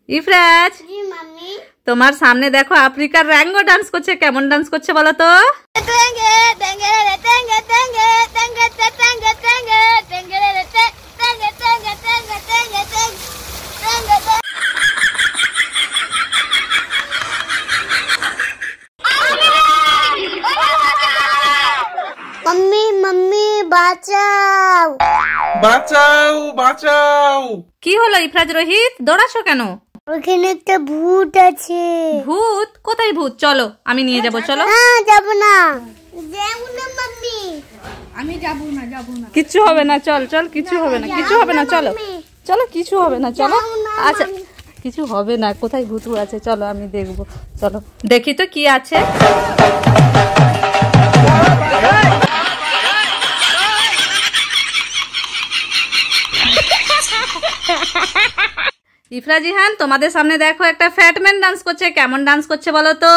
ইফরাজ, তোমার সামনে দেখো আফ্রিকার র্যাঙ্গো ডান্স করছে। কেমন ডান্স করছে বলো তো? मम्मी मम्मी বাঁচাও বাঁচাও বাঁচাও। কি হলো ইফরাজ রোহিত, দৌড়াছো কেন? ওখানে একটা ভূত আছে। ভূত? কোথায় ভূত? চলো আমি নিয়ে যাবো। চলো। হ্যাঁ যাব না, যাব না মাম্মি, আমি যাব না। কিছু হবে না, চল চল, কিছু হবে না, কিছু হবে না, চলো চলো, কিছু হবে না, চলো। আচ্ছা কিছু হবে না, কোথায় ভূত আছে চলো আমি দেখবো। চলো দেখি তো কি আছে। ইফরাজিহান, তোমাদের সামনে দেখো একটা ফ্যাটম্যান ডান্স করছে। কেমন ডান্স করছে বলো তো?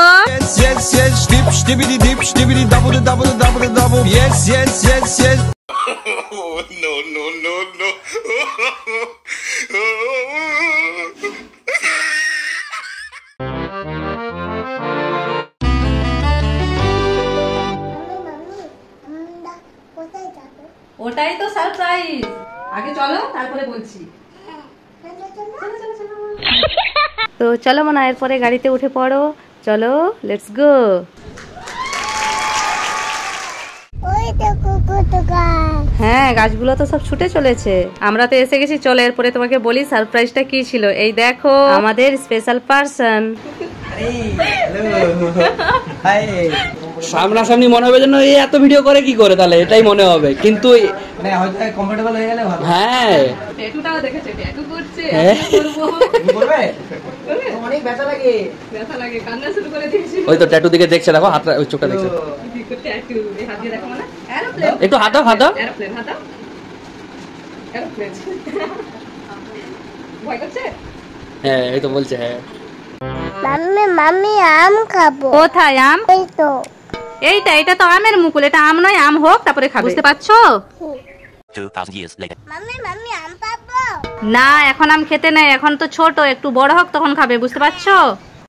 ওটাই তো সারপ্রাইজ। আগে চলো তারপরে বলছি। তো চলো মনে হয় এরপরে গাড়িতে উঠে পড়ো। চলো লেটস গো। হ্যাঁ গাছগুলো তো সব ছুটে চলেছে, আমরা তো এসে গেছি। চলো এরপরে তোমাকে বলি সারপ্রাইজটা কি ছিল। এই দেখো আমাদের স্পেশাল পার্সন। সামনাসামনি মনে হবে যেন এই এত ভিডিও করে কি করে, তাহলে এটাই মনে হবে। কিন্তু মানে হয়তো কমফোর্টেবল হয়ে গেলে ভালো। হ্যাঁ ট্যাটুটাও দেখেছে, ট্যাটু করছে। করবে অনেক ব্যথা লাগে, ব্যথা লাগে, কান্না শুরু করে দিয়েছি। ওই তো ট্যাটু দিকে দেখছে, দেখো হাতটা, ওই চোখটা দেখছে। ট্যাটু এই হাত দিয়ে দেখো, মানে এরোপ্লেন। একটু হাত দাও, হাত দাও। এরোপ্লেন হাত দাও, এরোপ্লেন। ভয় করছে? হ্যাঁ এই তো বলছে। হ্যাঁ মাম্মি মাম্মি আম খাবো। কোথায় আম? এই তো এইটা, এটা তো আমের মুকুল। এটা আম নয়, আম হোক তারপরে খাবে, বুঝতে পারছো? 2000 years later. মাম্মি মাম্মি আম পাবো না এখন আম খেতে নেই, এখন তো ছোট, একটু বড় হোক তখন খাবে, বুঝতে পারছো?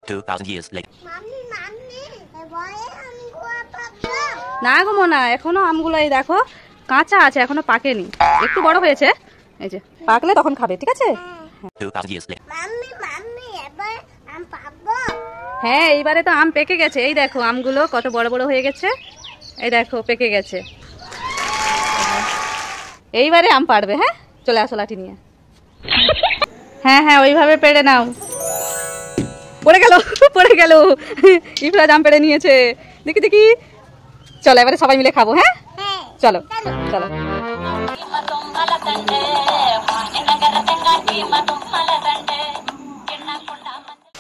2000 years later. মাম্মি মাম্মি এবারে আমি গোয়া পাবো না গো মোনা, এখনো আমগুলো এই দেখো কাঁচা আছে, এখনো পাকেনি, একটু বড় হয়েছে। এই যে পাকলে তখন খাবে, ঠিক আছে? 2000 years later. মাম্মি মাম্মি এবারে আম পাবো। হ্যাঁ এইবারে তো আম পেকে গেছে। এই দেখো আমগুলো কত বড় বড় হয়ে গেছে। এই দেখো পেকে গেছে। এইবারে আম পাড়বে। হ্যাঁ চলে আসো লাঠি নিয়ে। হ্যাঁ হ্যাঁ ওইভাবে পেড়ে নাও। পড়ে গেল, পড়ে গেল। ইফরাজ আম পেড়ে নিয়েছে। দেখি দেখি, চলো এবারে সবাই মিলে খাবো। হ্যাঁ চলো চলো।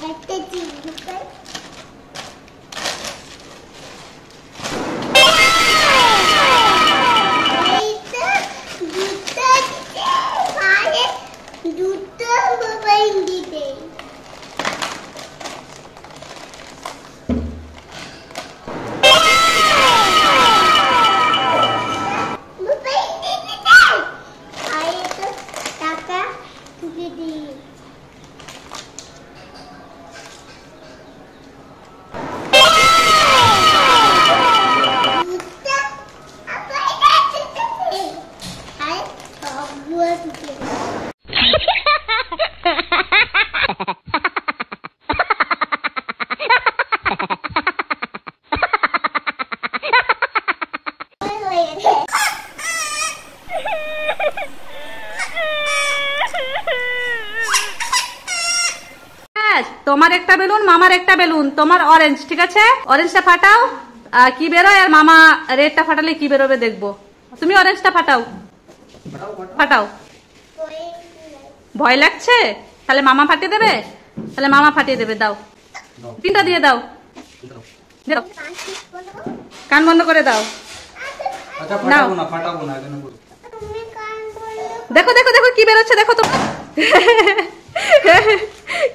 একটা চিজ দুটো মোবাইল দিতে। টাকা ঢুকে দিই। তোমার একটা বেলুন, মামার একটা বেলুন। তোমার অরেঞ্জ, ঠিক আছে? অরেঞ্জটা ফাটাও, কি বেরোয়, আর মামা রেডটা ফাটালে কি বেরোবে দেখবো। তুমি অরেঞ্জটা ফাটাও, ফাটাও। ভয় লাগছে? তাহলে মামা ফাটিয়ে দেবে, তাহলে মামা ফাটিয়ে দেবে। দাও তিনটা দিয়ে দাও, কান বন্ধ করে দাও। দেখো দেখো দেখো কি বেরোচ্ছে, দেখো তো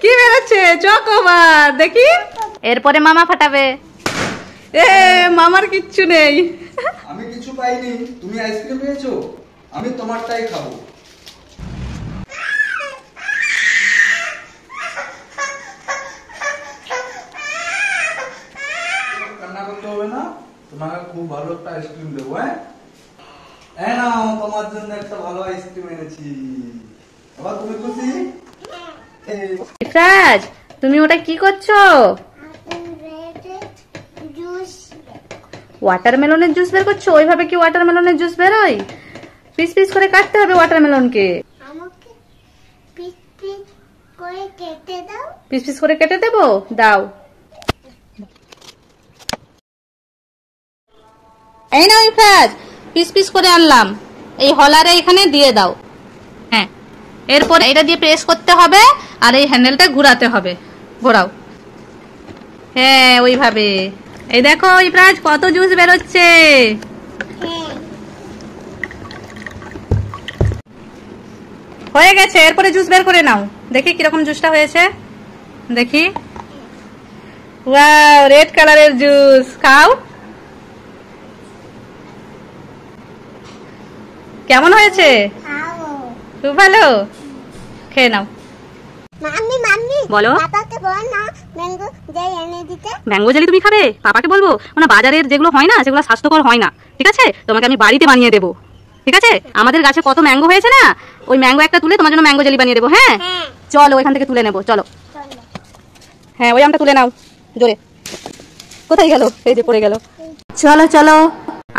কি বেরোচ্ছে, চকোবার। দেখি এরপরে মামা ফাটাবে। এ মামার কিচ্ছু নেই। আমি কিছু পাইনি, তুমি আইসক্রিম পেয়েছো, আমি তোমারটাই খাবো। তোমাকে খুব ভালো একটা আইসক্রিম দেবো, হ্যাঁ? এই নাও, তোমার জন্য একটা ভালো আইসক্রিম এনেছি। আবার তুমি খুশি? এই ইফরাজ, তুমি ওটা কি করছো? জুস ওয়াটারমেলনের জুস বের করছো? ওইভাবে কি ওয়াটারমেলনের জুস বেরোয়? পিস পিস করে কাটতে হবে ওয়াটারমেলনকে। আমাকে পিস পিস করে কেটে দাও। পিস পিস করে কেটে দেবো, দাও। এই নাও ইফরাজ, পিস পিস করে আনলাম, এই হলারে এখানে দিয়ে দাও। হ্যাঁ, এরপর এটা দিয়ে প্রেস করতে হবে আর এই হ্যান্ডেলটা ঘোরাতে হবে। ঘোরাও। হ্যাঁ, ওইভাবে। এই দেখো ইফরাজ, কত জুস বেরোচ্ছে। হ্যাঁ, হয়ে গেছে, এরপরে জুস বের করে নাও। দেখি কিরকম জুসটা হয়েছে, দেখি। ওয়াও, রেড কালারের জুস। খাও, কেমন হয়েছে? খাও। খুব ভালো, খেয়ে নাও। মাম্মি মাম্মি বলো। পাপাকে বল না ম্যাঙ্গো যাই এনে দিতে। ম্যাঙ্গো জেলি তুমি খাবে? পাপাকে বলবো? মানে বাজারের যেগুলো হয় না, সেগুলো স্বাস্থ্যকর হয় না, ঠিক আছে? তোমাকে আমি বাড়িতে বানিয়ে দেবো, ঠিক আছে? আমাদের গাছে কত ম্যাঙ্গো হয়েছে না, ওই ম্যাঙ্গো একটা তুলে তোমার জন্য ম্যাঙ্গো জেলি বানিয়ে দেবো। হ্যাঁ, হ্যাঁ, চলো ওইখান থেকে তুলে নেবো, চলো। চলো। হ্যাঁ, ওই আমটা তুলে নাও জোরে। কোথায় গেল? এই যে পড়ে গেল। চলো চলো,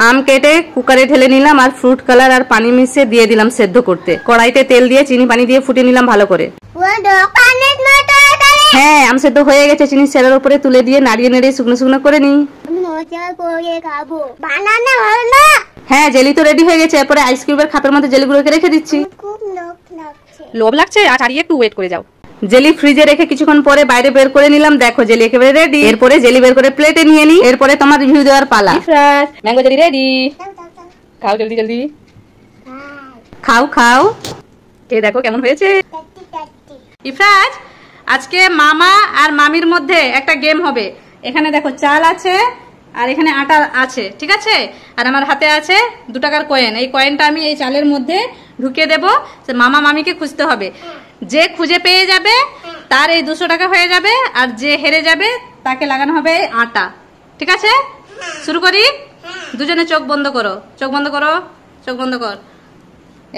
আম কেটে কুকারে ঢেলে নিলাম আর ফ্রুট কালার আর পানি মিশিয়ে দিয়ে দিলাম সেদ্ধ করতে। কড়াইতে তেল দিয়ে চিনি পানি দিয়ে ফুটিয়ে নিলাম ভালো করে। ও দোকানের মতো করে। হ্যাঁ, আম সেদ্ধ হয়ে গেছে, চিনি সেরার উপরে তুলে দিয়ে নাড়িয়ে নেড়ে শুকনো শুকনো করে নিই। মজা করে খাবো। বানানো হলো না? হ্যাঁ, জেলি তো রেডি হয়ে গেছে। এরপরে আইসক্রিমের খাপের মধ্যে জেলিগুলোকে রেখে দিচ্ছি। খুব লোভ লাগছে। লোভ লাগছে? আর ছাড়িয়ে একটু ওয়েট করে যাও। জেলি ফ্রিজে রেখে কিছুক্ষণ পরে বাইরে বের করে নিলাম। দেখো জেলি একেবারে রেডি। এরপরে জেলি বের করে প্লেটে নিয়ে নিই। এরপরে তোমার রিভিউ দেওয়ার পালা। Mango jelly ready. দাও দাও দাও। খাও জলদি জলদি, হ্যাঁ, খাও খাও। এই দেখো কেমন হয়েছে। টাটি টাটি। ইফরাজ, আজকে মামা আর মামির মধ্যে একটা গেম হবে। এখানে দেখো চাল আছে আর এখানে আটা আছে, ঠিক আছে? আর আমার হাতে আছে 2 টাকার কয়েন। এই কয়েনটা আমি এই চালের মধ্যে ঢুকিয়ে দেবো। মামা মামিকে খুঁজতে হবে। যে খুঁজে পেয়ে যাবে তার এই 200 টাকা হয়ে যাবে, আর যে হেরে যাবে তাকে লাগানো হবে আটা, ঠিক আছে? শুরু করি। দুজনে চোখ বন্ধ করো, চোখ বন্ধ করো, চোখ বন্ধ কর।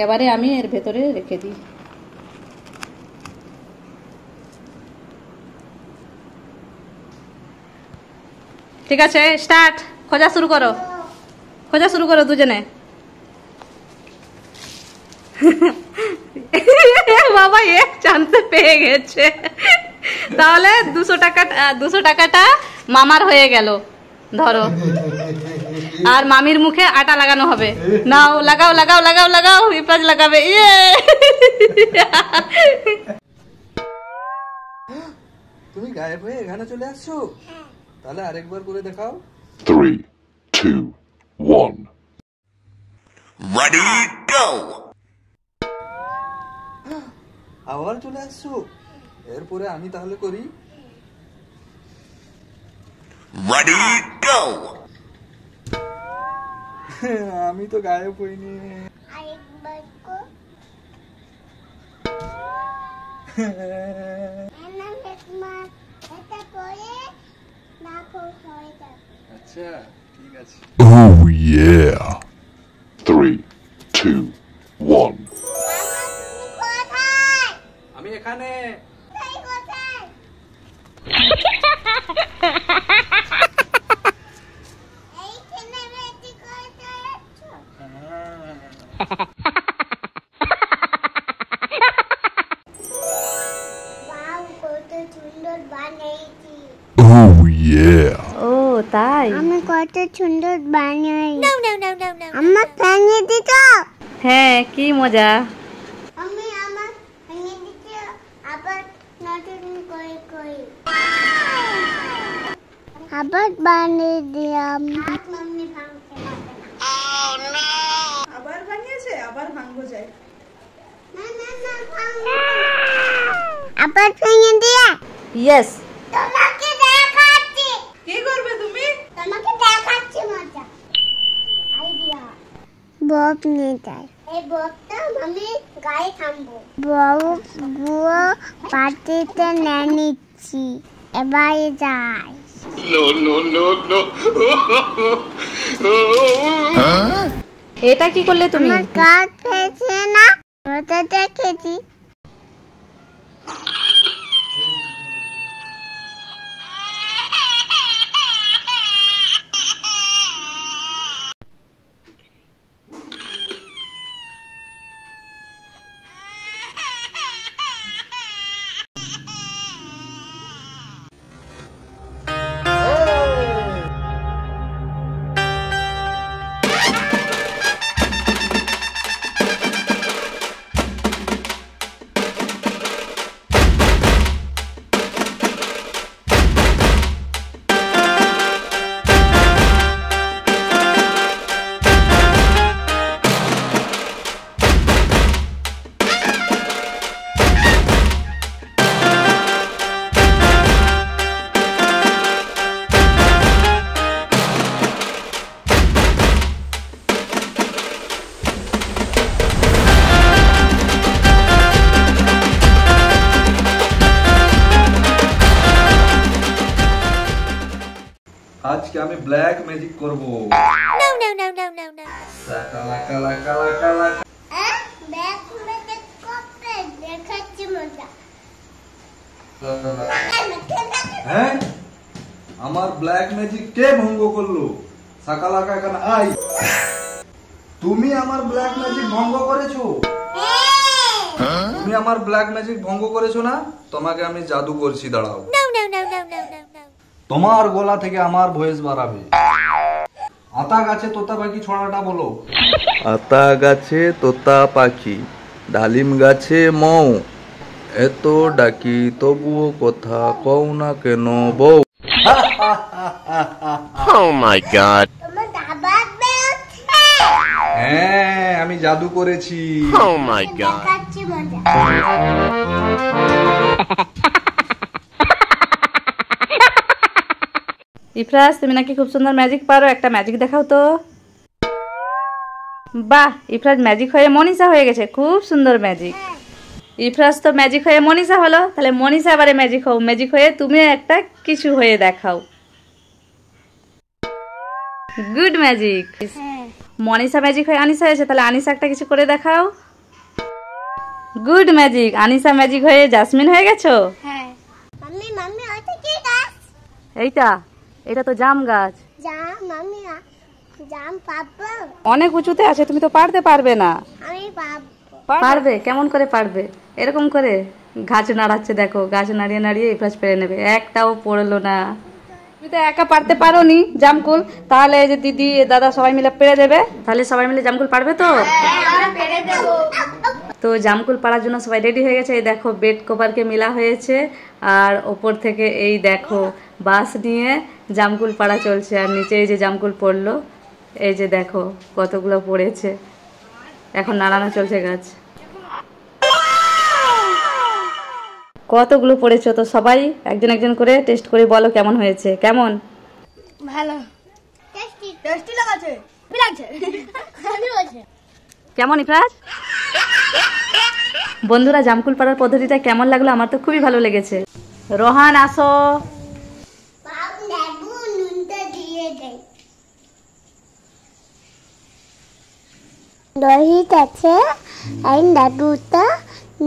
এবারে আমি এর ভেতরে রেখে দিই। ঠিক আছে, স্টার্ট। খোঁজা শুরু করো, খোঁজা শুরু করো দুজনে। বাবা, এক চান্সে পেয়ে গেছে। তাহলে 200 টাকাটা মামার হয়ে গেল। ধরো, আর মামির মুখে আটা লাগানো হবে। নাও, লাগাও লাগাও লাগাও লাগাও। ইফরাজ লাগাবে। ইয়ে, তুমি গায়েব হয়ে এখানে চলে আসছো? তাহলে আরেকবার করে দেখাও। 3, 2, 1. Ready, go! আবার চলে আসছো? এরপরে আমি তাহলে করি। Ready, go! আমি তো গায়েব হইনি। আরেকবার কর। এমন একবার এটা করে নাকো হয়ে যাবে। আচ্ছা, ঠিক আছে। Oh yeah. 3, 2, 1. মামা তুমি কোথায়? আমি এখানে। কোথায় কোথায়? এইখানে রেডি করে যাচ্ছো? ওয়াও, কত সুন্দর বানিয়েছি। Oh yeah. ও তাই? আমি কত সুন্দর বানাই। আমার ভেঙে দিত। হ্যাঁ, কি মজা। আমি আমার ভেঙে দিত, আবার নতুন করে করি। আবার বানিয়ে দিলাম। মাম্মি ভাঙতে পারবে না। আবার বানিয়েছে, আবার ভাঙবো যায়। না না না, ভাঙবো না। আবার ভেঙে দিয়ে ইয়েস। তোমাকে দেখাচ্ছি। কি করবে তুমি? তোমাকে দেখাচ্ছি মজা। আইডিয়া। বব নিয়ে যাই। এই ববটা আমি গায়ে থামবো। বব গুলো পাটিতে নিয়ে নিচ্ছি। এবারে যাই। No, no, no, no. এটা কি করলে তুমি? আমার কাজ পেয়েছে না, ওটা দেখেছি। আজকে আমি ব্ল্যাক ম্যাজিক করব। লাকা লাকা লাকা লাকা লাকা। ব্যাগ মেরে করতে দেখাচ্ছি মজা। হ্যাঁ, আমার ব্ল্যাক ম্যাজিক কে ভঙ্গ করলো? সাকালাকা এখানে আই। তুমি আমার ব্ল্যাক ম্যাজিক ভঙ্গ করেছো? তুমি আমার ব্ল্যাক ম্যাজিক ভঙ্গ করেছো না? তোমাকে আমি জাদু করছি, দাঁড়াও। তোমার গলা থেকে আমার ভয়েস বাড়াবে। আতা গাছে তোতা পাখি ছড়াটা বলো। আতা গাছে তোতা পাখি, ডালিম গাছে মৌ, এত ডাকি তবুও কথা কও না কেন বউ। Oh my god. তোমার আবার বেরোচ্ছে। হ্যাঁ, আমি জাদু করেছি। Oh my god. দেখাচ্ছি মজা। ইফরাজ, তুমি নাকি খুব সুন্দর ম্যাজিক পারো, একটা ম্যাজিক দেখাও তো। বাহ, ইফরাজ ম্যাজিক হয়ে মনীষা হয়ে গেছে, খুব সুন্দর ম্যাজিক। ইফরাজ তো ম্যাজিক হয়ে মনীষা হলো, তাহলে মনীষা এবারে ম্যাজিক হও, ম্যাজিক হয়ে তুমি একটা কিছু হয়ে দেখাও। Good magic. মনীষা ম্যাজিক হয়ে আনিসা হয়েছে, তাহলে আনিসা একটা কিছু করে দেখাও। Good magic. আনিসা ম্যাজিক হয়ে জাসমিন হয়ে গেছো। হ্যাঁ। মাম্মি মাম্মি ওটা কি গাছ? এইটা, এটা তো জাম গাছ। জাম মাম্মি জাম পাবো? অনেক উঁচুতে আছে, তুমি তো পারতে পারবে না। আমি পাবো। পারবে? কেমন করে পারবে? এরকম করে গাছ নাড়াচ্ছে, দেখো গাছ নাড়িয়ে নাড়িয়ে ইফরাজ পেরে নেবে, একটাও পড়লো না। তুমি তো একা পারতে পারো নি জামকুল, তাহলে এই যে দিদি দাদা সবাই মিলে পেরে দেবে, তাহলে সবাই মিলে জামকুল পারবে তো? তো জামকুল পাড়ার জন্য সবাই রেডি হয়ে গেছে। এই দেখো বেড কভারকে মিলা হয়েছে, আর ওপর থেকে এই দেখো বাঁশ নিয়ে জামকুল পাড়া চলছে, আর নিচে এই যে জামকুল পড়লো, এই যে দেখো কতগুলো পড়েছে, এখন নাড়ানো চলছে গাছ। কতগুলো পড়েছো, তো সবাই একজন একজন করে টেস্ট করে বলো কেমন হয়েছে। কেমন? ভালো। টেস্টি টেস্টি লাগাছে। কি লাগছে? ভালো আছে। কেমন ইফরাজ? বন্ধুরা, জামকুল পাড়ার পদ্ধতিটা কেমন লাগলো? আমার তো খুবই ভালো লেগেছে। রোহান আসো। লেবু নুনটা দিয়ে দেই। রোহিত আছে, এই লেবুটা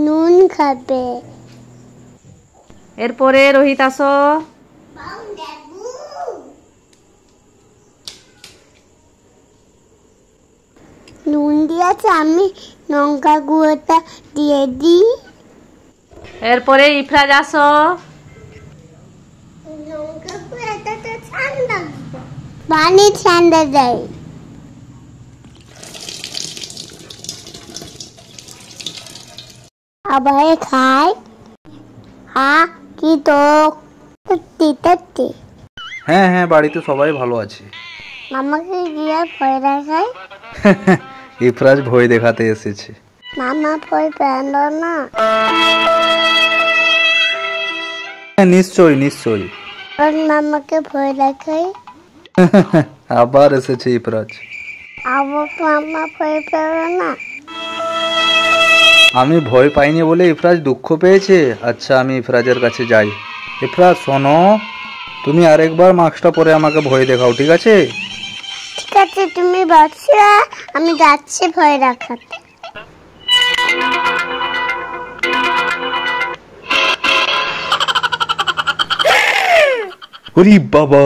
নুন খাবে। এরপরে রোহিত আসো। নুন দিয়েছে, আমি লঙ্কা গুঁড়োটা দিয়ে দিই। এরপরে ইফরাজ আসো। লঙ্কা গুঁড়োটা তো ঠান্ডা, পানি ঠান্ডা দেয়। আবার খাই। কি তো সত্যি। হ্যাঁ হ্যাঁ, বাড়িতে সবাই ভালো আছে। মামাকে গিয়ে ভয় দেখাই। ইফরাজ ভয় দেখাতে এসেছে। মামা ভয় পেল না? নিশ্চয়ই নিশ্চয়ই। ওর মামাকে ভয় দেখাই। আবার এসেছে ইফরাজ। আবার মামা ভয় পেল না? আমি ভয় পাইনি বলে ইফরাজ দুঃখ পেয়েছে। আচ্ছা, আমি ইফরাজের কাছে যাই। ইফরাজ শোনো, তুমি আরেকবার মাস্কটা পরে আমাকে ভয় দেখাও, ঠিক আছে? ঠিক আছে তুমি বসো, আমি যাচ্ছি ভয় রাখাতে। ওরে বাবা,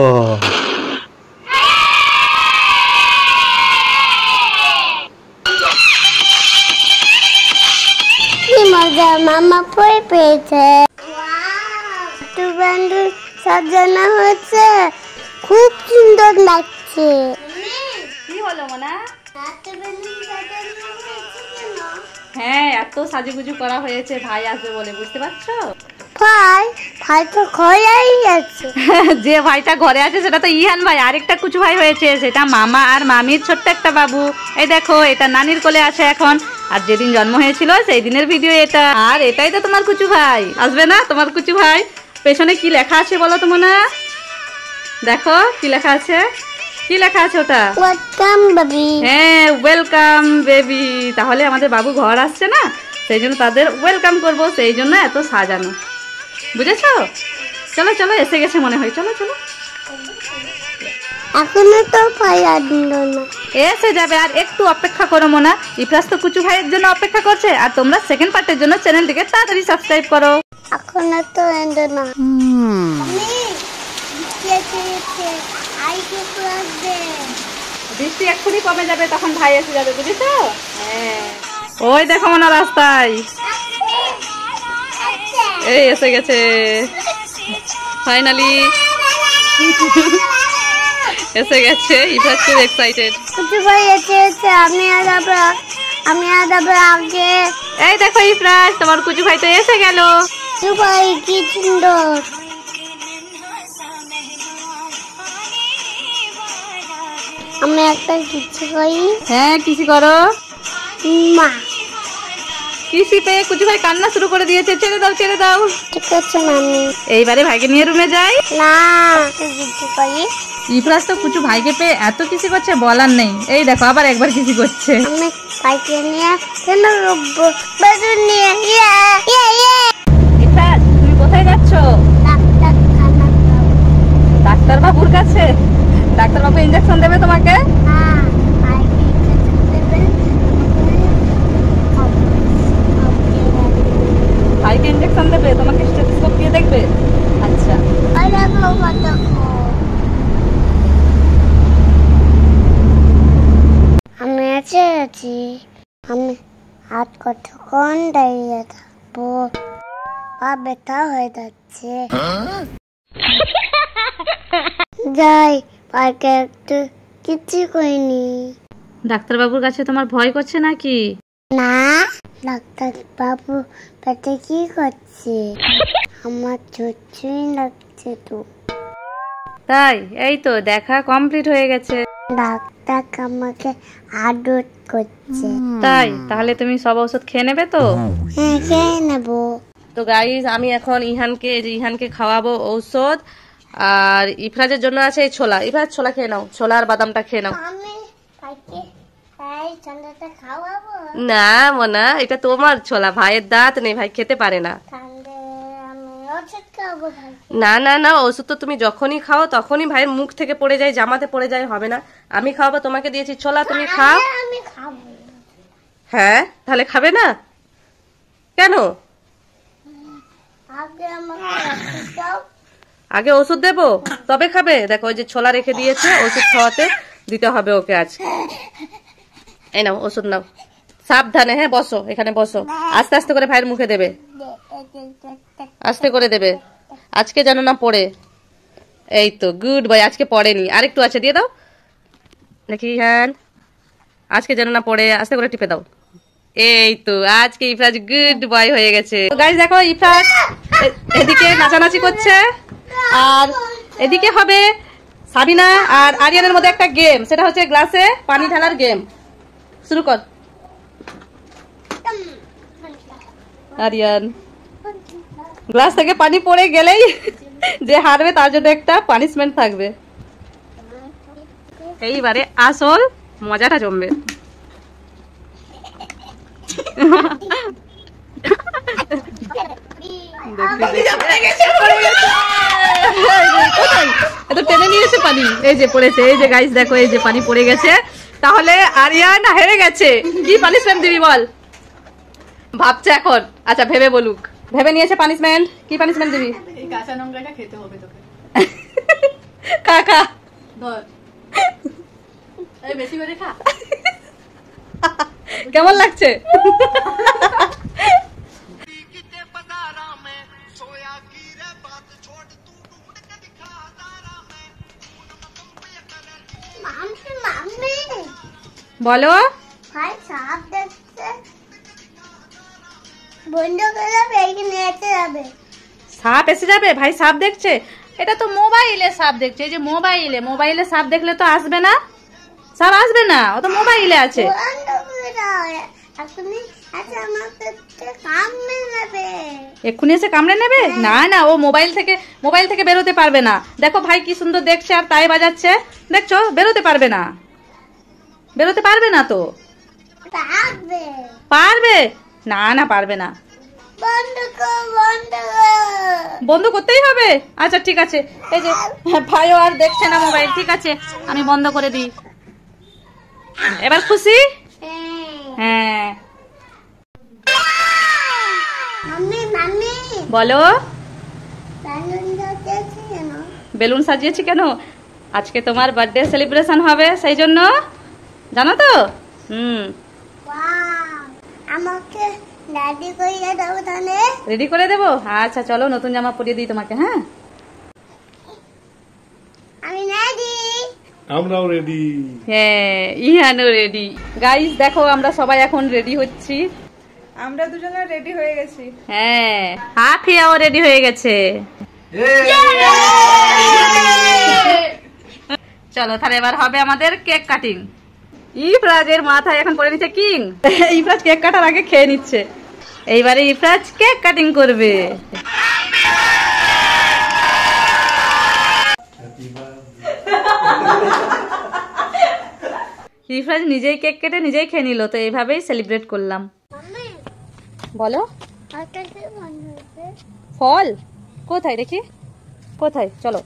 কি মজা, মামা ভয় পেয়েছে। একটু বন্ধু সাজানো হয়েছে, খুব সুন্দর লাগছে। কি হলো মোনা? হ্যাঁ, এত সাজুগুজু করা হয়েছে ভাই আসবে বলে, বুঝতে পারছো? ভাই তো ঘরেই আছে। যে ভাইটা ঘরে আছে সেটা তো ইহান ভাই, আরেকটা কুচু ভাই হয়েছে সেটা মামা আর মামির ছোট্ট একটা বাবু। এই দেখো, এটা নানির কোলে আছে এখন, আর যেদিন জন্ম হয়েছিল সেই দিনের ভিডিও এটা। আর এটাই তো তোমার কুচু ভাই, আসবে না তোমার কুচু ভাই? পেছনে কি লেখা আছে বলো তো মোনা? দেখো কি লেখা আছে, কি লেখা আছে ওটা? Welcome baby. হ্যাঁ, ওয়েলকাম বেবি। তাহলে আমাদের বাবু ঘর আসছে না, সেই জন্য তাদের ওয়েলকাম করব, সেই জন্য এত সাজানো, বুঝেছো? চলো চলো, এসে গেছে মনে হয়, চলো চলো। এখনো তো ভাই আসলো না। এসে যাবে, আর একটু অপেক্ষা করো মোনা। ইফরাজ তো কুচু ভাইয়ের জন্য অপেক্ষা করছে, আর তোমরা সেকেন্ড পার্টের জন্য চ্যানেলটিকে তাড়াতাড়ি সাবস্ক্রাইব করো। এখনো তো এলো না। বৃষ্টি এক্ষুনি কমে যাবে, তখন ভাই এসে যাবে, বুঝেছো? হ্যাঁ, ওই দেখো মোনা রাস্তায়, এই এসে গেছে ফাইনালি, এসে গেছে। ইফরাজ খুব এক্সাইটেড। কুচু ভাই এসেছে, আমি আর যাবো আগে। এই দেখো ইফরাজ, তোমার কুচু ভাই তো এসে গেল। কুচু ভাই কি সুন্দর। আমি একটা কিছু করি। হ্যাঁ, কিসি করো? মা কিসি পেয়ে কুচু ভাই কান্না শুরু করে দিয়েছে, ছেড়ে দাও ছেড়ে দাও। ঠিক আছে মামি। এইবারে ভাইকে নিয়ে রুমে যাই। না, কিছু করি। ইফরাজ তো কুচু ভাইকে পেয়ে এত কিসি করছে বলার নেই। এই দেখো আবার একবার কিসি করছে। আমি ভাইকে নিয়ে কেন রুবো, বেলুন নিয়ে। ইয়ে ইয়ে ইয়ে। ইফরাজ, তুমি কোথায় যাচ্ছ? ডাক্তার খানা খাবো। ডাক্তার বাবুর কাছে? ডাক্তার বাবু ইনজেকশন দেবে তোমাকে? হ্যাঁ, ভাইকে ইনজেকশন দেবে। ভাইকে ইনজেকশন দেবে, তোমাকে স্টেথোস্কোপ দিয়ে দেখবে? আচ্ছা, ওই দেখো, ওই দেখো। আমি আছি। আমি হাত কতক্ষণ দাঁড়িয়ে থাকবো, পা ব্যথা হয়ে যাচ্ছে। যাই, পার্কে একটু কিছু করিনি। ডাক্তার বাবুর কাছে তোমার ভয় করছে নাকি? না, ডাক্তার বাবু পেটে কি করছে? আমার চুচুই লাগছে তো। তাই? এই তো দেখা কমপ্লিট হয়ে গেছে। ডাক্তার আমাকে আদর করছে। তাই? তাহলে তুমি সব ওষুধ খেয়ে নেবে তো? হ্যাঁ, খেয়ে নেবো। তো গাইস, আমি এখন ইহানকে খাওয়াবো ঔষধ, আর ইফরাজের জন্য আছে এই ছোলা। ইফরাজ, ছোলা খেয়ে নাও, ছোলা আর বাদামটা খেয়ে নাও। আমি ভাইকে ঠান্ডাটা খাওয়াবো। না মোনা, এটা তোমার ছোলা, ভাইয়ের দাঁত নেই, ভাই খেতে পারে না। ঠান্ডা আমি ওষুধ খাওয়াবো ভাই। না না না, ওষুধ তো তুমি যখনই খাও তখনই ভাইয়ের মুখ থেকে পড়ে যায়, জামাতে পড়ে যায়, হবে না। আমি খাওয়াবো, তোমাকে দিয়েছি ছোলা, তুমি খাও। আমি খাবো। হ্যাঁ, তাহলে খাবে না কেন? আগে আমাকে ওষুধ দাও। আগে ওষুধ দেবো তবে খাবে? দেখো, ওই যে ছোলা রেখে দিয়েছে, ওষুধ খাওয়াতে দিতে হবে ওকে আজ। এই নাও ওষুধ নাও, সাবধানে। হ্যাঁ, বসো, এখানে বসো। আস্তে আস্তে করে ভাইয়ের মুখে দেবে, আস্তে করে দেবে, আজকে যেন না পড়ে। এই তো, গুড বয়, আজকে পড়েনি, আরেকটু আছে, দিয়ে দাও দেখি। হ্যাঁ, আজকে যেন না পড়ে, আস্তে করে টিপে দাও। এই তো, আজকে ইফরাজ গুড বয় হয়ে গেছে। গাইস দেখো, ইফরাজ এদিকে নাচানাচি করছে, আর এদিকে হবে সাবিনা আর আরিয়ানের মধ্যে একটা গেম, সেটা হচ্ছে গ্লাসে পানি ঢালার গেম। শুরু কর আরিয়ান। গ্লাস থেকে পানি পড়ে গেলেই যে হারবে তার জন্য একটা পানিশমেন্ট থাকবে। এইবারে আসল মজাটা জমবে। কোথায়? এত টেনে টেনে নিয়েছে পানি, এই যে পড়েছে, এই যে গাইস দেখো, এই যে পানি পড়ে গেছে। তাহলে আরিয়ান হেরে গেছে, কি পানিশমেন্ট দিবি বল? ভাবছে এখন, আচ্ছা ভেবে বলুক, ভেবে নিয়েছে পানিশমেন্ট, কি পানিশমেন্ট দিবি? এই কাঁচা নোংরাটা খেতে হবে তোকে। খা খা, ধর, এই বেশি করে খা। কেমন লাগছে? মাম্মি মাম্মি বলো। ভাই সাপ দেখছে, বন্ধ করে যাবে, এইখানে এসে যাবে। সাপ এসে যাবে? ভাই সাপ দেখছে? এটা তো মোবাইলে সাপ দেখছে, এই যে মোবাইলে সাপ দেখলে তো আসবে না, সাপ আসবে না, ও তো মোবাইলে আছে। বন্ধ করে দাও, এখনই আচ্ছা আমাকে কামড়ে নেবে। এক্ষুনি এসে কামড়ে নেবে? না না, ও মোবাইল থেকে বেরোতে পারবে না। দেখো ভাই কি সুন্দর দেখছে আর তাই বাজাচ্ছে, দেখছো? বেরোতে পারবে না, বেরোতে পারবে না তো। পারবে পারবে না, না পারবে না। বন্ধ কর, বন্ধ কর। বন্ধ করতেই হবে? আচ্ছা ঠিক আছে, এই যে ভাইও আর দেখছে না মোবাইল, ঠিক আছে আমি বন্ধ করে দিই। এবার খুশি? হ্যাঁ। মাম্মি মাম্মি বলো। বেলুন যাচ্ছে কেন? বেলুন সাজিয়েছি কেন? আজকে তোমার বার্থডে সেলিব্রেশন হবে, সেই জন্য, জানো তো? ওয়াও, আমাকে রেডি করে দাও তাহলে। রেডি করে দেবো? আচ্ছা চলো নতুন জামা পরিয়ে দিই তোমাকে। হ্যাঁ আমি রেডি। আমরাও রেডি। হ্যাঁ ইহানও রেডি। গাইস দেখো আমরা সবাই এখন রেডি হচ্ছি। আমরা দুজনে রেডি হয়ে গেছি। হ্যাঁ হাফিয়াও রেডি হয়ে গেছে। চলো তাহলে এবার হবে আমাদের কেক কাটিং। ইফরাজের মাথায় এখন পড়ে নিচ্ছে কিং। ইফরাজ কেক কাটার আগে খেয়ে নিচ্ছে। এইবারে ইফরাজ কেক কাটিং করবে। ইফরাজ নিজেই কেক কেটে নিজেই খেয়ে নিল, তো এইভাবেই সেলিব্রেট করলাম। মাম্মি বলো। ওটা কি বন্ধ হয়েছে? ফল কোথায় দেখি, কোথায়? চলো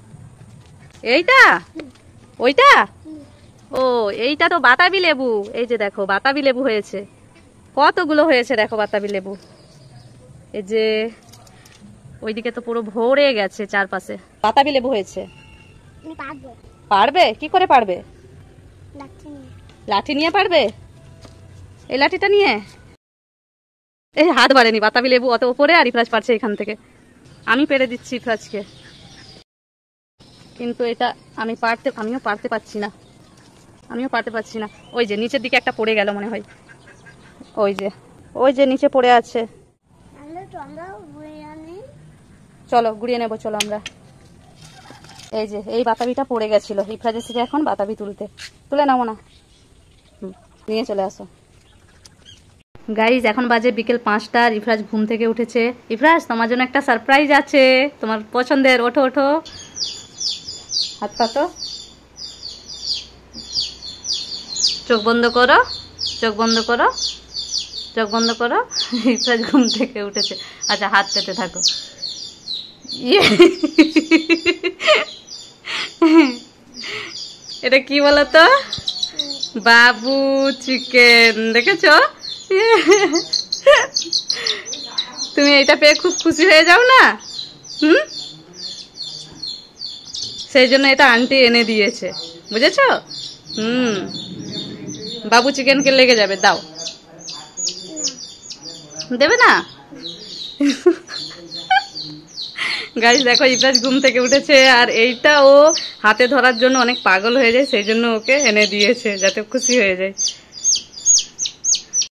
এইটা, ওইটা, ও এইটা তো বাতাবি লেবু। এই যে দেখো বাতাবি লেবু হয়েছে, কতগুলো হয়েছে দেখো বাতাবি লেবু। এই যে ওইদিকে তো পুরো ভরে গেছে, চারপাশে বাতাবি লেবু হয়েছে। আমি পারবো। পারবে? কি করে পারবে? লাগছে না। লাঠি নিয়ে পারবে? এই লাঠিটা নিয়ে? এই হাত বাড়েনি, বাতাবি লেবু অত উপরে আর ইফরাজ পারছে এখান থেকে। আমি পেরে দিচ্ছি ইফরাজকে, কিন্তু এটা আমিও পারতে পারছি না। ওই যে নিচের দিকে একটা পড়ে গেল মনে হয়, ওই যে নিচে পড়ে আছে। তাহলে তো আমরা ঘুরে আনি। চলো গুড়িয়ে নেবো, চলো আমরা। এই যে এই বাতাবিটা পড়ে গেছিল, ইফরাজ এসেছে এখন বাতাবি তুলে নাও না, নিয়ে চলে আসো। গাইজ এখন বাজে বিকেল 5টা, ইফরাজ ঘুম থেকে উঠেছে। ইফরাজ তোমার জন্য একটা সারপ্রাইজ আছে, তোমার পছন্দের। ওঠো ওঠো, হাত পাতো, চোখ বন্ধ করো, চোখ বন্ধ করো, চোখ বন্ধ করো। ইফরাজ ঘুম থেকে উঠেছে। আচ্ছা হাত পেতে থাকো। এটা কি বলতো? বাবু চিকেন, দেখেছো? তুমি এটা পেয়ে খুব খুশি হয়ে যাও না? সেই জন্য এটা আন্টি এনে দিয়েছে, বুঝেছো? বাবু চিকেনকে লেগে যাবে, দাও। দেবে না? গাইস দেখো ইফরাজ ঘুম থেকে উঠেছে, আর এইটা ও হাতে ধরার জন্য অনেক পাগল হয়ে যায়, সেই জন্য ওকে এনে দিয়েছে যাতে খুশি হয়ে যায়।